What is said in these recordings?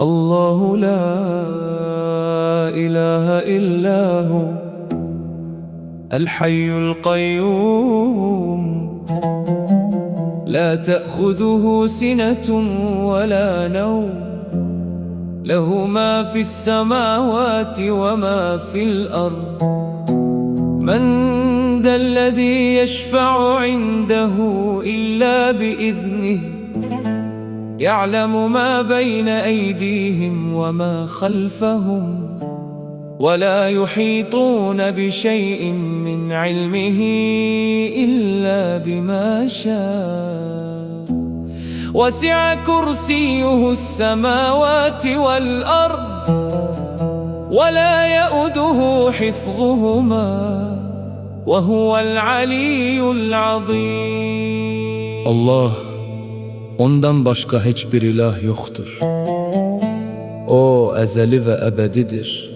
الله لا إله إلا هو الحي القيوم لا تأخذه سنة ولا نوم له ما في السماوات وما في الأرض من ذا الذي يشفع عنده إلا بإذنه يعلم ما بين أيديهم وما خلفهم ولا يحيطون بشيء من علمه إلا بما شاء وسع كرسيه السماوات والأرض ولا يؤوده حفظهما وهو العلي العظيم. Allah, ondan başka hiçbir ilah yoktur. O ezeli ve ebedidir.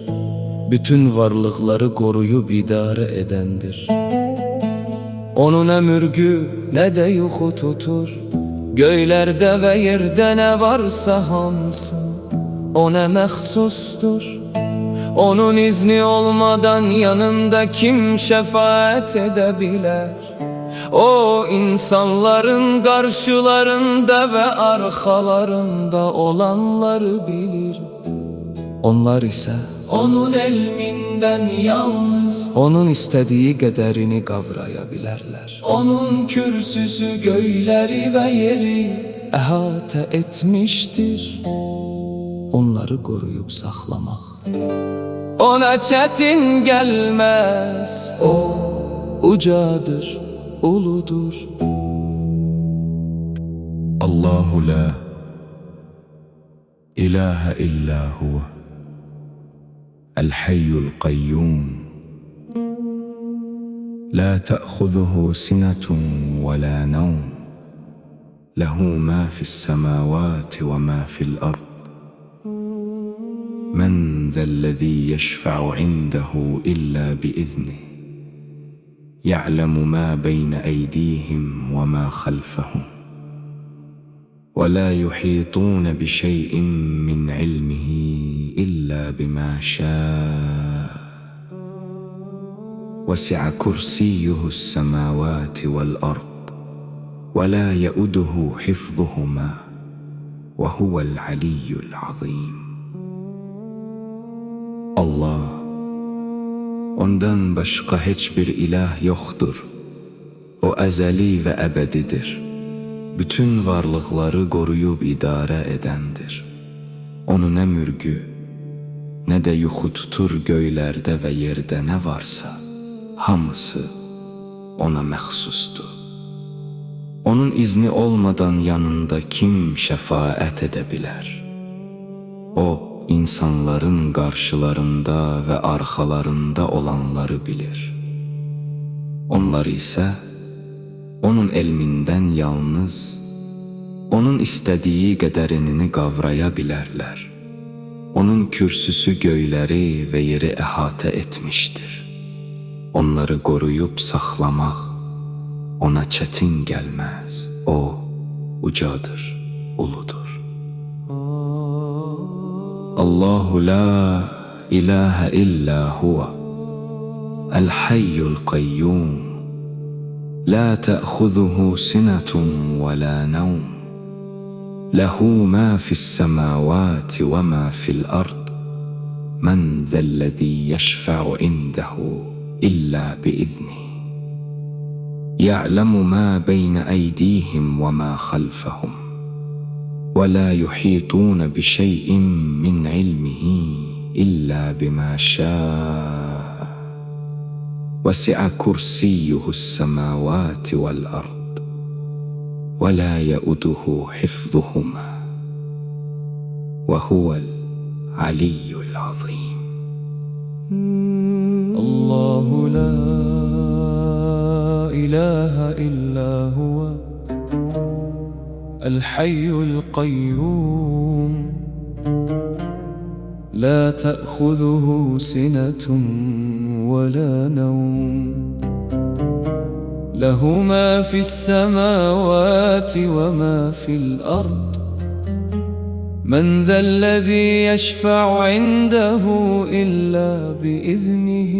Bütün varlıkları koruyup idare edendir. Onun ne mürgü ne de yuhu tutur. Göylerde ve yerde ne varsa hamsı ona mehsustur. Onun izni olmadan yanında kim şefaat edebilir? O insanların karşılarında ve arkalarında olanları bilir. Onlar ise onun ilminden yalnız onun istediği kadarını kavrayabilirler. Onun kürsüsü göyleri ve yeri ehate etmiştir. Onları koruyup saklamak ona çetin gelmez. O ucadır, uludur. Allahu la ilahe illa huve el-hayyul kayyum la ta'khuzuhu sinetun ve la nevm lehu ma fi's-semavati ve ma fi'l-ard men zellezî yeşfe'u indehu illa bi'izni يعلم ما بين أيديهم وما خلفهم ولا يحيطون بشيء من علمه إلا بما شاء وسع كرسيه السماوات والأرض ولا يؤوده حفظهما وهو العلي العظيم. Allah, ondan başka hiçbir ilah yoktur. O ezeli ve ebedidir. Bütün varlıkları koruyup idare edendir. Onun ne mürgü ne de yuhu tutur göylerde ve yerde ne varsa hamısı ona mehsustur. Onun izni olmadan yanında kim şefaat edebilir? O insanların karşılarında ve arkalarında olanları bilir. Onlar ise onun ilminden yalnız onun istediği kadarını kavrayabilirler. Onun kürsüsü göyleri ve yeri ehate etmiştir. Onları koruyup saklamak ona çetin gelmez. O ucadır, uludur. Allahu la ilahe illa huve el-hayyul kayyum la ta'khuzuhu sinetun ve la nevm lehu ma fi's-semavati ve ma fi'l-ard men zellezî yeşfe'u indehu illa bi'izni ya'lemu ma beyne eydihim ve ma khalfahum ولا يحيطون بشيء من علمه إلا بما شاء وسع كرسيه السماوات والأرض ولا يؤوده حفظهما وهو العلي العظيم. الله لا إله إلا هو الحي القيوم لا تأخذه سنة ولا نوم له ما في السماوات وما في الأرض من ذا الذي يشفع عنده إلا بإذنه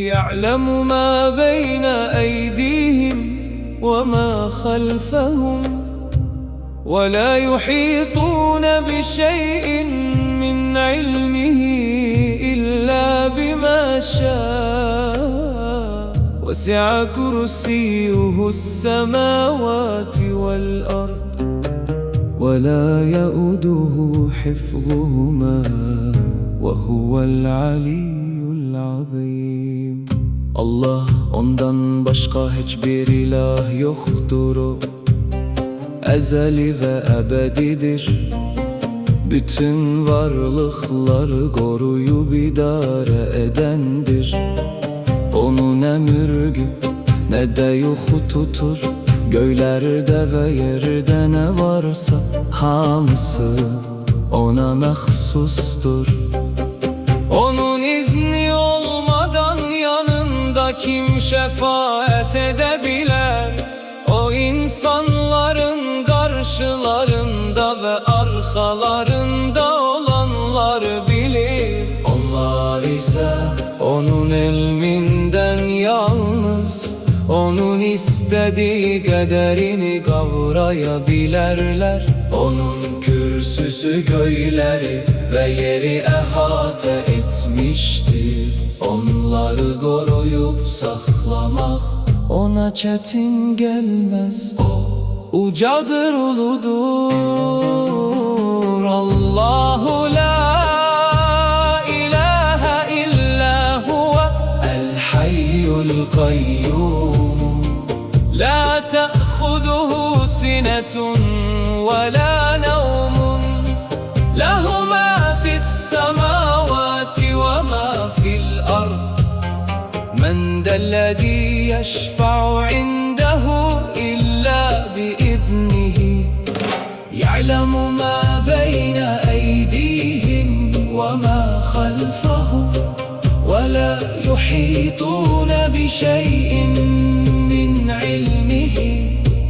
يعلم ما بين أيديهم وما خلفهم ولا يحيطون بشيء من علمه إلا بما شاء وسع كرسيه السماوات والأرض ولا يؤوده حفظهما وهو العلي العظيم. Allah, ondan başka hiçbir ilah yoktur. O ezeli ve ebedidir. Bütün varlıkları koruyup idare edendir. Onun ne mürgü ne de yuhu tutur. Göylerde ve yerde ne varsa hamısı ona mahsustur. Onun izni olmadan yanında kim şefaat edebiler? O insanların karşılarında ve arkalarında olanları bilir. Onlar ise onun ilminden yalnız onun istediği kaderini kavrayabilirler. Onun kürsüsü gökleri ve yeri ihate etmiştir. Onları koruyup saklamak ona çetin gelmez. O ucadır, uludur. Allahu la ilahe illa huve el hayyul kayyum la ta'khuduhu sinetun ve la nevmun lehu ma fis semavati ve ma fil ard men dellezî yeşfa'u indehu illa biiznihi ya'lemu ma beyne eydihim ve ma khalfahum ve la yuhitûne bi şey'in min ilmihi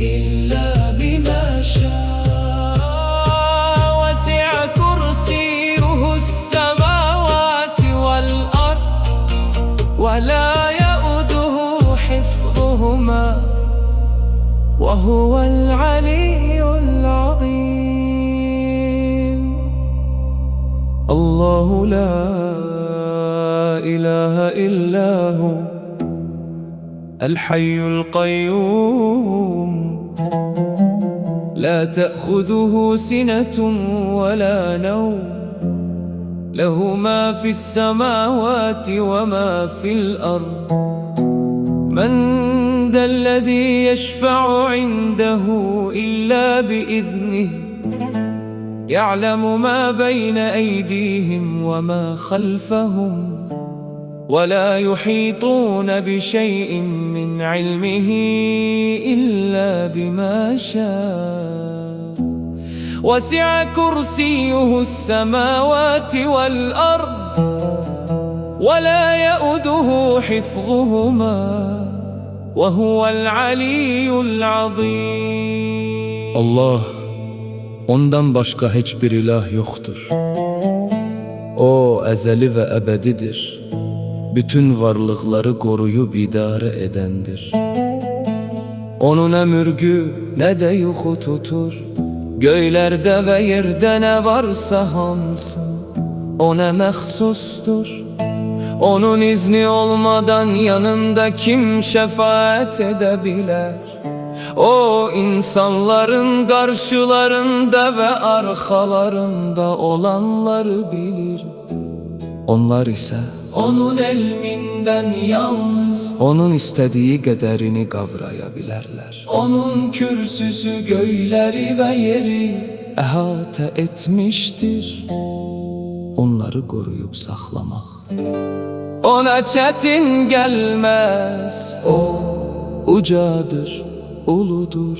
illa bima şâ'a vesi'a kursiyuhus semâvâti vel ard ve la ya'uduhu hifzuhuma ve huvel aliyyul azîm. Allahu la ilahe illa hu el hayyul kayyum la ta'khuduhu sinetun ve la nevm lehu ma fis semâvâti ve ma fil ard men dellezî yeşfa'u indehu illa biiznihi ya'lemu ma beyne eydihim ve ma khalfahum ولا يحيطون بشيء من علمه إلا بما شاء وسع كرسيه السماوات والأرض ولا يؤوده حفظهما وهو العلي العظيم. Allah, ondan başka hiçbir ilah yoktur. O ezeli ve ebedidir. Bütün varlıkları koruyup idare edendir. Onun ne mürgü ne de yuhu tutur. Göylerde ve yerde ne varsa hamısı ona mahsustur. Onun izni olmadan yanında kim şefaat edebilir? O insanların karşılarında ve arkalarında olanları bilir. Onlar ise onun ilminden yalnız onun istediği kaderini kavrayabilirler. Onun kürsüsü gökleri ve yeri ihate etmiştir. Onları koruyup saklamak ona çetin gelmez. O ucadır, uludur.